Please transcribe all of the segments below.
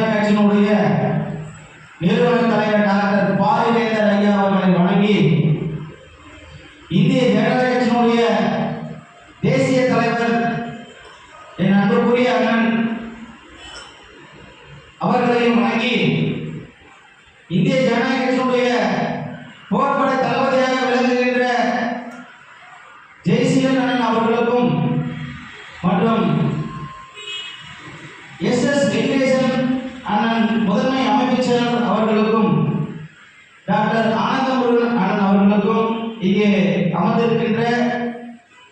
ஜனநாயக கட்சியினுடைய நிறுவன தலைவர் டாக்டர் பாரிவேந்தர் ஐயா அவர்களை வணங்கி, இந்திய ஜனநாயக கட்சியினுடைய தேசிய தலைவர் என் அன்புக்குரிய அண்ணன் அவர்களையும் வணங்கி, இந்திய ஜனநாயக கட்சியினுடைய போர்படை தளபதியாக விளங்குகின்ற ஜெய்சீலன் அண்ணன் அவர்களுக்கும் மற்றும் எஸ் வெங்கடேசன் அண்ணன் முதன்மை அமைச்சர் அவர்களுக்கும் டாக்டர் ஆனந்தமுருகன் அண்ணன் அவர்களுக்கும் இங்கே அமர்ந்திருக்கின்ற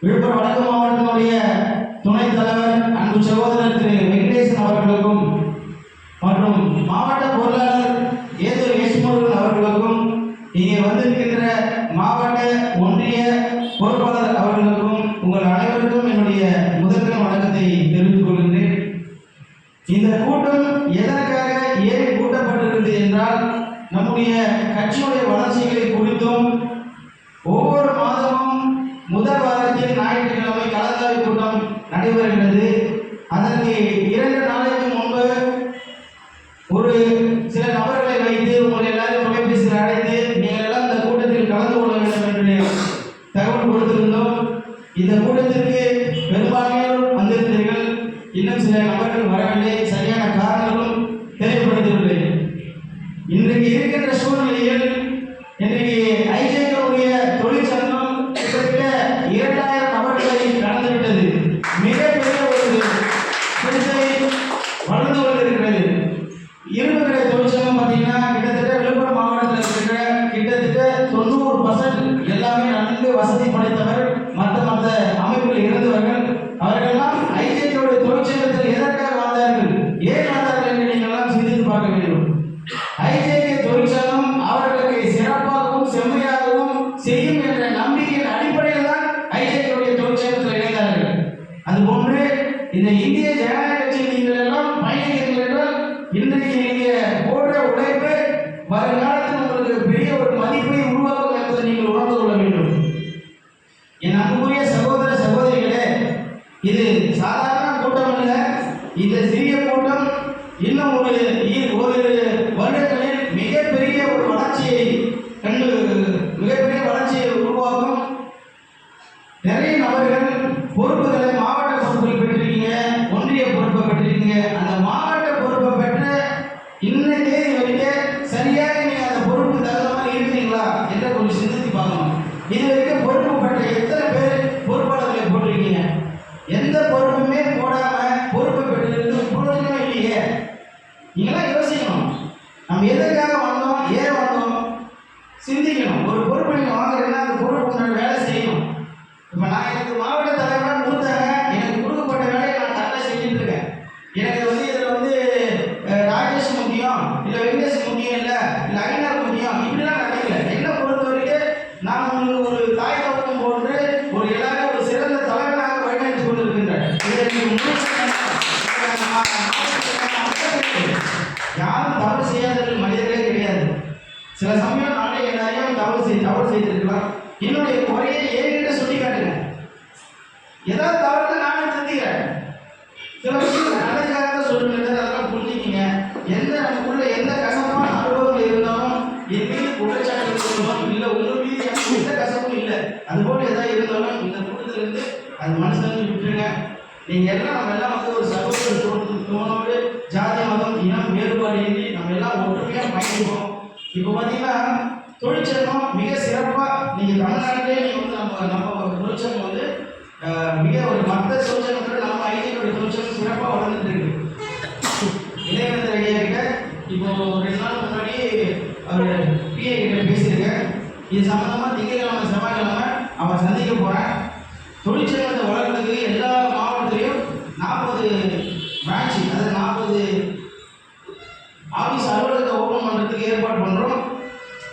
விழுப்புரம் வடக்கு மாவட்டத்தினுடைய துணைத் தலைவர் அன்பு சகோதரர் திரு வெங்கடேசன் அவர்களுக்கும் மற்றும் மாவட்ட பொருளாளர் ஏதூர் யேசுமுருகன் அவர்களுக்கும் இங்கே வந்திருக்கின்ற மாவட்ட ஒன்றிய பொறுப்பாளர் அவர்களுக்கும் உங்கள் அனைவருக்கும் என்னுடைய முதற்கண் வணக்கத்தை தெரிவித்துக் கொள்கின்றேன். இந்த கூட்டம் எதற்காக ஏன் கூட்டப்பட்டிருக்கிறது என்றால், நம்முடைய கட்சியுடைய வளர்ச்சிகளை குறித்தும் ஒவ்வொரு மாதமும் முதல் வாரத்தில் ஞாயிற்றுக்கிழமை கலந்தாய்வு கூட்டம் நடைபெறுகிறது. அதற்கு 2 நாளைக்கு முன்பு ஒரு சில நபர்களை வைத்து உங்களை எல்லாரும் தொலைபேசியில் அழைத்து நீங்கள் எல்லாம் இந்த கூட்டத்தில் கலந்து கொள்ள வேண்டும் என்று தகவல் கொடுத்திருந்தோம். இந்த கூட்டத்திற்கு பெரும்பான்மையோர் வந்திருந்தீர்கள். இன்னும் சில நபர்கள் வரவில்லை. சரியான காரணங்களும் தெரியப்படுத்தவில்லை. இன்றைக்கு இருக்கின்ற சூழ்நிலையில் இன்றைக்கு ஐஜேக்களுடைய தொழிற்சங்கம் கிட்டத்தட்ட 2000 நபர்களை கடந்துவிட்டது. மிகப்பெரிய ஒரு பிரச்சனை வளர்ந்து கொண்டிருக்கிறது. இரும்பு கடை தொழிற்சங்கம் பார்த்தீங்கன்னா கிட்டத்தட்ட விழுப்புரம் மாவட்டத்தில் இருக்கிற கிட்டத்தட்ட 90% எல்லாமே நன்கு வசதி படைத்தவர், மற்ற அமைப்புகள் இருந்தவர்கள். அவர்களெல்லாம் ஐஜேக்களுடைய தொழிற்சங்கத்தில் எதற்காக வந்தார்கள், ஏன் வந்தார்கள் என்று நீங்கள் எல்லாம் சிந்தித்து பார்க்க வேண்டும். ஐஜேகே தொழிற்சங்கம் அவர்களுக்கு சிறப்பாகவும் செம்மையாகவும் செய்யும் என்ற நம்பிக்கையின் அடிப்படையில் தான் ஐஜேகேவுடைய தொழிற்சங்கத்தில் இணைந்தார்கள். அதுபோன்று இந்த இந்திய ஜனநாயக கட்சியில் நீங்கள் எல்லாம் பயணிக்கிறீர்கள் என்றால், இன்றைக்கு நீங்கள் போன்ற உழைப்பு வருங்காலத்தில் உங்களுக்கு பெரிய ஒரு மதிப்பை உருவாக்கும் என்பதை நீங்கள் உணர்ந்து கொள்ள வேண்டும். என் அன்புக்குரிய சகோதர சகோதரிகளே, இது சாதாரண கூட்டம் அல்ல. இந்த சிறிய கூட்டம் இன்னும் ஒரு வருடங்களில் மிகப்பெரிய ஒரு வளர்ச்சியை உருவாக்கும். நிறைய நபர்கள் பொறுப்புகளை மாவட்ட பொறுப்பில் பெற்றிருக்கீங்க, ஒன்றிய பொறுப்பை பெற்றிருக்கீங்க. அந்த மாவட்ட பொறுப்பை பெற்ற இன்ன தேதி வரைக்கும் சரியாக நீங்க அந்த பொறுப்பு தகுந்த மாதிரி இருக்கிறீங்களா என்று கொஞ்சம் சிந்தித்து பார்க்கணும். இது வரைக்கும் பொறுப்பு பெற்ற எத்தனை பேர் பொறுப்பாளர்களை போட்டிருக்கீங்க? எந்த பொறுப்புமே போடாம பொறுப்பை பெற்றிருந்து பிரயோஜனமே இல்லையே. நீங்களாம் யோசிக்கணும். நம்ம எதற்காக வந்தோம், ஏன் வந்தோம் சிந்திக்கணும். ஒரு பொறுப்பு நீங்க வாங்குறீங்கன்னா அந்த பொறுப்பு வேலை செய்யணும். இப்போ நான் எனக்கு மாவட்ட தலைவராக கொடுத்தாங்க, எனக்கு கொடுக்கப்பட்ட வேலையை நான் கரெக்டாக செஞ்சுட்டு இருக்கேன். எனக்கு இதில் ராஜேஷ் முக்கியம், இல்லை வெங்கடேஷ் முக்கியம், இல்லை ஐநார் முக்கியம், இப்படிலாம் நடக்கல. என்ன பொறுத்த வரைக்கும் நான் உங்களுக்கு ஒரு தாய் தகவலும் போன்று ஒரு எல்லாரும் ஒரு சிறந்த தலைவராக வழிநடத்தி கொண்டிருக்கின்றேன். யாரும் தவறு செய்யாத மனிதர்களே கிடையாது. சில சமயம் நானே எல்லாரையும் தவறு செய்திருக்கலாம். என்னுடைய குறையை ஏகிட்ட சொல்லி காட்டுங்க. ஏதாவது தவறு நானே திருத்திக்கிறேன். சில விஷயம் நல்லதுக்காக தான் சொல்லுங்க, அதெல்லாம் புரிஞ்சுக்கிங்க. நமக்குள்ள எந்த கசப்பான அனுபவங்கள் இருந்தாலும் என் மீது குற்றச்சாட்டு சொல்லணும், இல்லை உங்கள் மீது எனக்கு எந்த கசப்பும் இல்லை, அதுபோல ஏதாவது இருந்தாலும் இந்த கூட்டத்திலிருந்து அது மனசுல விட்டுருங்க. நீங்கள் எல்லாம் நம்ம எல்லாம் ஒரு சகோதர தோணோடு ஜாதி மதம் இனம் வேறுபாடு இன்றி நம்ம எல்லாம் ஒற்றுமையாக பயணிப்போம். இப்போ பார்த்தீங்கன்னா தொழிற்சங்கம் மிக சிறப்பாக நீங்கள் தமிழ்நாட்டிலே நம்ம தொழிற்சங்கம் மிக ஒரு மற்ற தொழிற்சங்கத்தில் நம்ம ஐடியோட தொழிற்சங்கம் சிறப்பாக வளர்ந்துட்டு இருக்கு. இளையவேந்தர் ஐயா கிட்ட இப்போ 2 நாள் முன்னாடி அவர் பிஏ கிட்ட பேசியிருக்கேன். இது சம்மந்தமாக திங்கட்கிழமை செவ்வாய்க்கிழமை அவரை சந்திக்க போகிறேன். தொழிற்சங்கத்தை வளர்க்கிறதுக்கு எல்லா மாவட்டத்திலையும் 40 பிரான்ச்சு, அதாவது 40 ஆஃபீஸ் அலுவலகத்தை ஓப்பன் பண்ணுறதுக்கு ஏற்பாடு பண்ணுறோம்.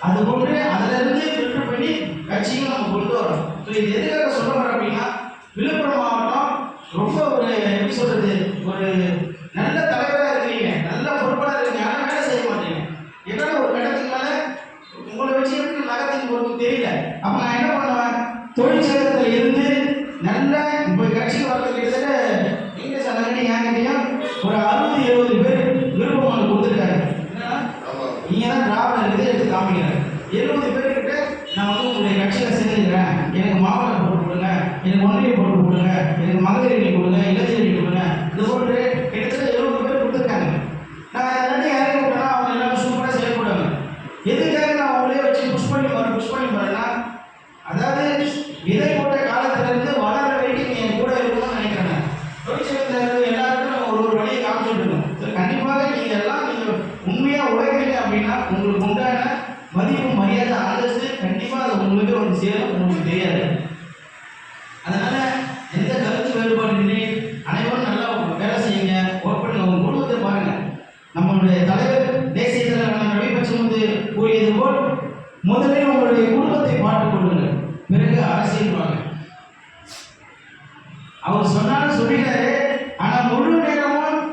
அதுபோன்று அதிலிருந்து ஃபில்டர் பண்ணி கட்சியும் நம்ம கொண்டு வரோம். ஸோ இது எதுக்காக சொல்ல வரோம் அப்படின்னா, விழுப்புரம் மாவட்டம் ரொம்ப ஒரு எப்படி சொல்கிறது, ஒரு நல்ல தலைவராக இருக்கிறீங்க, நல்ல பொறுப்பாக இருக்கீங்க, ஆனால் வேலை செய்ய மாட்டீங்க. ஏன்னா ஒரு கட்டத்துக்கு மேலே உங்களை வச்சு எப்படி நகரத்துக்கு பொறுப்பு தெரியல. அப்போ நான் என்ன பண்ணுவேன், தொழிற்சங்கத்தில் இருந்து நல்ல இப்போ கட்சிக்கு வர்றது கிட்டத்தட்ட எங்கே சொன்னாங்க, ஏன் கேட்டீங்க ஒரு 60-70 பேர் விருப்பமான மகளிரணி கொடுங்க, இளைஞரணி கொடுங்க, இது போன்று கிட்டத்தட்ட 70 பேர் கொடுத்துருக்காங்க. நான் எல்லாத்தையும் யாரையும் விட்டேன்னா அவங்க எல்லாரும் சூப்பராக செயல்படுவாங்க. எதுக்காக நான் அவங்களே வச்சு புஷ் பண்ணி போறேன்னா, அதாவது விதை போட்ட காலத்துல இருந்து வளர வரைக்கும் நீ என் கூட இருக்கணும்னு நினைக்கிறேன். தொழிற்சங்கத்தில் எல்லாருக்கும் நம்ம ஒரு வழியை காமிச்சுட்டு இருக்கோம். கண்டிப்பாக நீங்க உண்மையா உழைக்கிறீங்க அப்படின்னா உங்களுக்கு உண்டான மதிப்பு, மரியாதை, அந்தஸ்து கண்டிப்பா அது உங்களுக்கு வந்து சேரும். உங்களுக்கு தெரியாது. அதனால எந்த கருத்து வேறுபாடு இல்லை, அனைவரும் நல்லா வேலை செய்யுங்க, ஒர்க் பண்ணுங்க. உங்க குடும்பத்தை பாருங்க. நம்மளுடைய தலைவர் தேசிய தலைவர் ரவி பச்சமுத்து கூறியது போல் முதலில் உங்களுடைய குடும்பத்தை பார்த்துக் கொள்ளுங்கள், பிறகு அரசியல் வாங்க. அவர் சொன்னாலும் சொல்லிட்டாரு, ஆனா முழு நேரமும்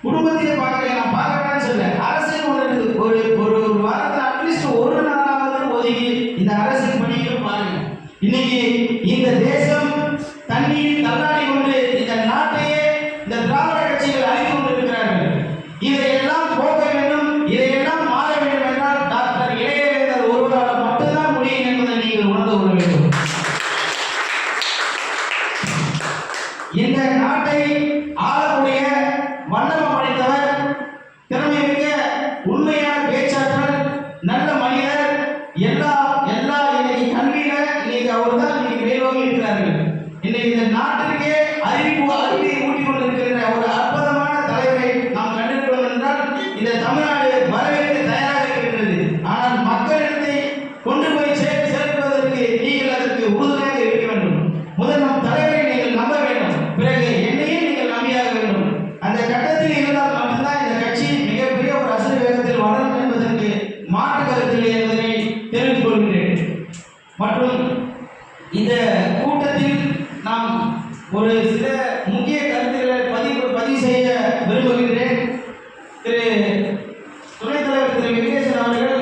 குடும்பத்தையே பார்க்கல. நான் பார்க்கறேன்னு சொல்ல, அரசியல் ஒன்று ஒரு வாரத்தில் அட்லீஸ்ட் ஒரு நாளாவது ஒதுக்கி இந்த அரசியல் பணிகளை பாருங்க. இன்னைக்கு இந்த தேசம் தண்ணீர் தள்ளாடி கொண்டு இந்த நாட்டையே இந்த திராவிட கட்சிகள் அழித்து கொண்டிருக்கிறார்கள். இதையெல்லாம் போக்க வேண்டும், இதையெல்லாம் மாற வேண்டும் என்றால் டாக்டர் இளையவேந்தர் ஒருவரால் மட்டும்தான் முடியும் என்பதை நீங்கள் உணர்ந்து கொள்ள வேண்டும். இந்த நாட்டை ஆளக்கூடிய வல்லமை படைத்தவர், திறமைமிக்க உண்மையான பேச்சாற்றல், நல்ல மனிதர், எல்லா இன்னைக்கு கல்வியில இன்னைக்கு அவர் தான் இன்னைக்கு மேலோங்கி இருக்கிறார்கள். இன்னைக்கு இந்த நாட்டிற்கே அறிவை ஊட்டிக் கொண்டிருக்கிற ஒரு அற்புதமான தலைவரை நாம் கண்டிருக்கிறோம் என்றால் இந்த தமிழ்நாடு வரவேற்க தயாராக இருக்கின்றது. ஆனால் மக்களிடத்தை கொண்டு போய் சேர்ப்பதற்கு நீங்கள் அதற்கு உறுதுணையாக இருக்க வேண்டும். முதல் நம் தலைவரை நீங்கள் நம்ப வேண்டும், பிறகு என்னையும் நீங்கள் நம்பியாக வேண்டும். அந்த கட்டத்தில் இருந்தால் மட்டும்தான் இந்த கட்சி மிகப்பெரிய ஒரு அசுர வேகத்தில் வளரும் என்பதற்கு மாற்று கருத்தில் என்பதை தெரிவித்துக் கொள்கிறேன். மற்றும் இந்த கூட்டத்தில் நாம் ஒரு சில முக்கிய கருத்துக்களை பதிவு செய்ய விரும்புகின்றேன். திரு துணைத் தலைவர் திரு வெங்கடேசன் அவர்கள்